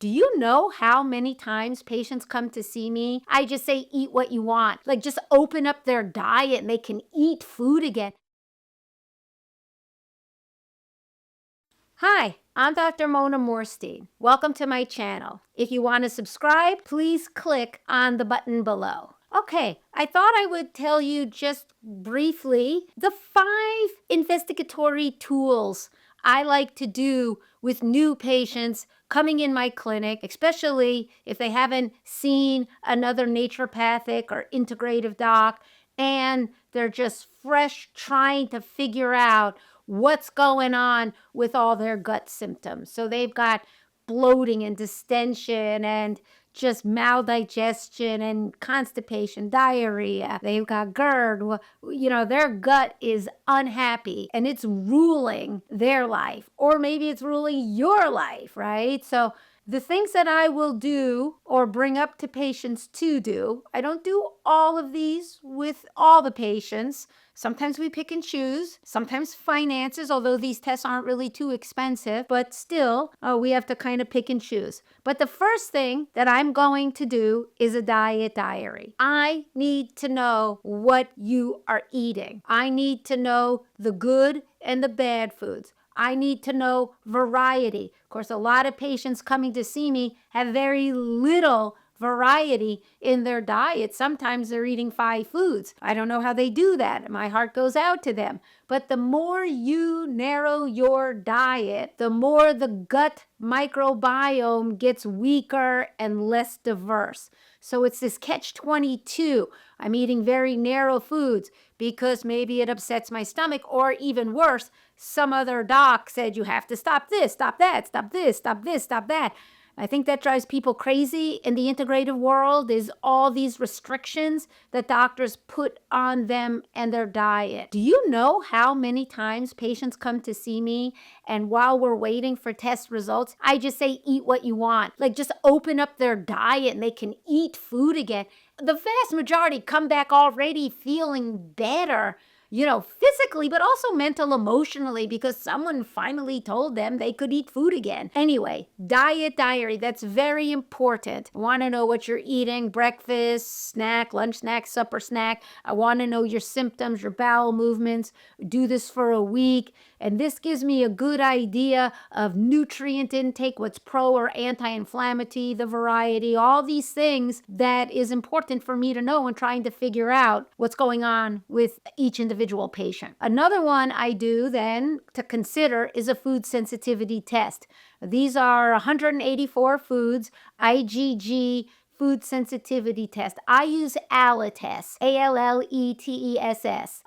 Do you know how many times patients come to see me? I just say, eat what you want. Like, just open up their diet and they can eat food again. Hi, I'm Dr. Mona Morstein. Welcome to my channel. If you want to subscribe, please click on the button below. Okay, I thought I would tell you just briefly the 5 investigatory tools I like to do with new patients coming in my clinic, especially if they haven't seen another naturopathic or integrative doc and they're just fresh trying to figure out what's going on with all their gut symptoms. So they've got bloating and distension and just maldigestion and constipation, diarrhea. They've got GERD. Their gut is unhappy and it's ruling their life, or maybe it's ruling your life, right? So the things that I will do or bring up to patients to do, I don't do all of these with all the patients. Sometimes we pick and choose, sometimes finances, although these tests aren't really too expensive, but still, we have to kind of pick and choose. But the first thing that I'm going to do is a diet diary. I need to know what you are eating. I need to know the good and the bad foods. I need to know variety. Of course, a lot of patients coming to see me have very little variety in their diet. Sometimes they're eating 5 foods. I don't know how they do that. My heart goes out to them. But the more you narrow your diet, the more the gut microbiome gets weaker and less diverse. So it's this catch-22. I'm eating very narrow foods because maybe it upsets my stomach, or even worse, some other doc said you have to stop this, stop that, stop this, stop this, stop that. I think that drives people crazy in the integrative world, is all these restrictions that doctors put on them and their diet. Do you know how many times patients come to see me and while we're waiting for test results, I just say, eat what you want. Like, just open up their diet and they can eat food again. The vast majority come back already feeling better, physically, but also mental, emotionally, because someone finally told them they could eat food again. Anyway, diet diary, that's very important. I want to know what you're eating, breakfast, snack, lunch snack, supper snack. I want to know your symptoms, your bowel movements. Do this for a week. And this gives me a good idea of nutrient intake, what's pro or anti-inflammatory, the variety, all these things that is important for me to know when trying to figure out what's going on with each individual patient. Another one I do then to consider is a food sensitivity test. These are 184 foods, IgG food sensitivity test. I use Alletes, Allettess.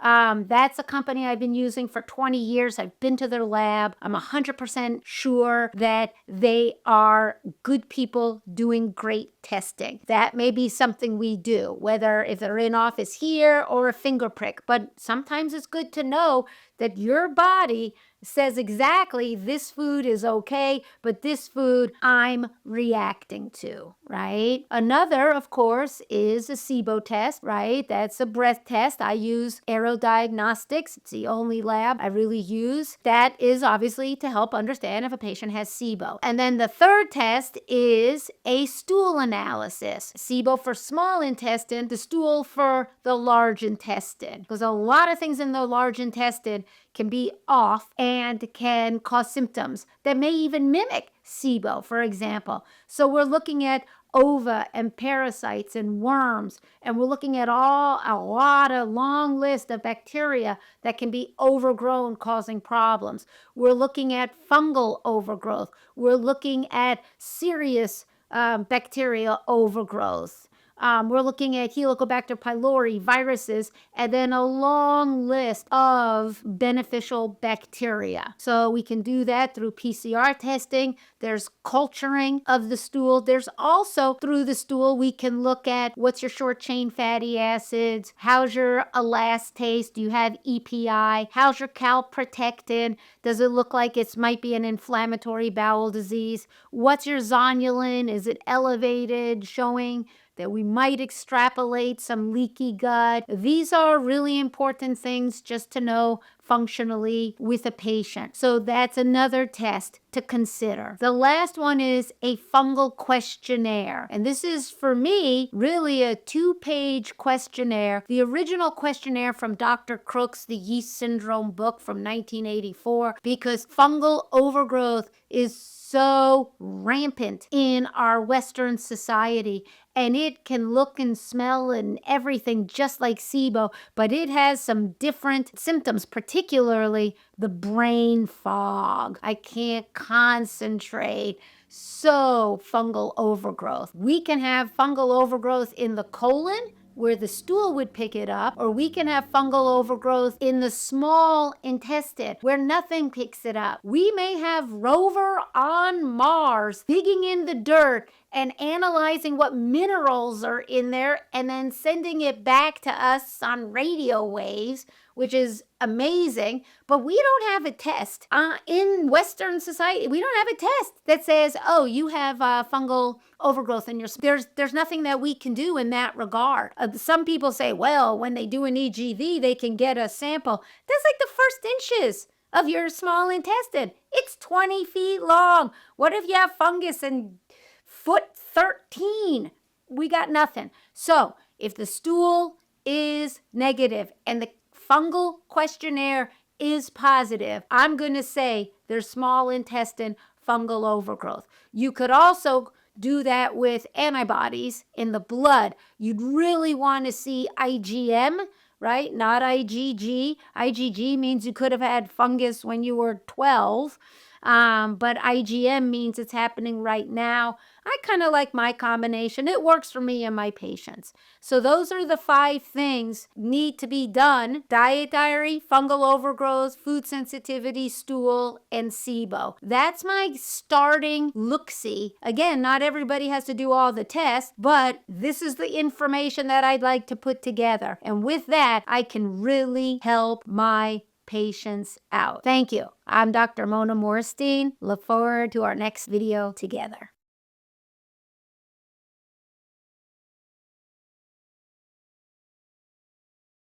That's a company I've been using for 20 years. I've been to their lab. I'm 100% sure that they are good people doing great testing. That may be something we do, whether if they're in office here or a finger prick. But sometimes it's good to know that your body says exactly this food is okay, but this food I'm reacting to, right? Another, of course, is a SIBO test, right? That's a breath test. I use Aero Diagnostics. It's the only lab I really use. That is obviously to help understand if a patient has SIBO. And then the third test is a stool analysis. SIBO for small intestine, the stool for the large intestine. Because a lot of things in the large intestine can be off and can cause symptoms that may even mimic SIBO, for example. So we're looking at ova and parasites and worms, and we're looking at a long list of bacteria that can be overgrown, causing problems. We're looking at fungal overgrowth. We're looking at serious bacterial overgrowth. We're looking at Helicobacter pylori, viruses, and then a long list of beneficial bacteria. So we can do that through PCR testing. There's culturing of the stool. There's also, through the stool, we can look at what's your short chain fatty acids, how's your elastase, do you have EPI, how's your calprotectin, does it look like it might be an inflammatory bowel disease, what's your zonulin, is it elevated, showing that we might extrapolate some leaky gut. These are really important things just to know functionally with a patient. So that's another test to consider. The last one is a fungal questionnaire. And this is, for me, really a 2-page questionnaire. The original questionnaire from Dr. Crook's The Yeast Syndrome book from 1984, because fungal overgrowth is so rampant in our Western society, and it can look and smell and everything just like SIBO, but it has some different symptoms, particularly the brain fog. I can't concentrate. So fungal overgrowth. We can have fungal overgrowth in the colon, where the stool would pick it up, or we can have fungal overgrowth in the small intestine where nothing picks it up. We may have rover on Mars digging in the dirt and analyzing what minerals are in there and then sending it back to us on radio waves, which is amazing. But we don't have a test in Western society. We don't have a test that says, oh, you have fungal overgrowth in your there's nothing that we can do in that regard. Some people say, well, when they do an EGV, they can get a sample. That's like the first inches of your small intestine. It's 20 feet long. What if you have fungus in foot 13? We got nothing. So if the stool is negative and the fungal questionnaire is positive, I'm going to say there's small intestine fungal overgrowth. You could also do that with antibodies in the blood. You'd really want to see IgM, right? Not IgG. IgG means you could have had fungus when you were 12. But IgM means it's happening right now. I kind of like my combination. It works for me and my patients. So those are the 5 things need to be done: diet diary, fungal overgrowth, food sensitivity, stool, and SIBO. That's my starting look-see. Again, not everybody has to do all the tests, but this is the information that I'd like to put together. And with that, I can really help my patients out. Thank you. I'm Dr. Mona Morstein. Look forward to our next video together.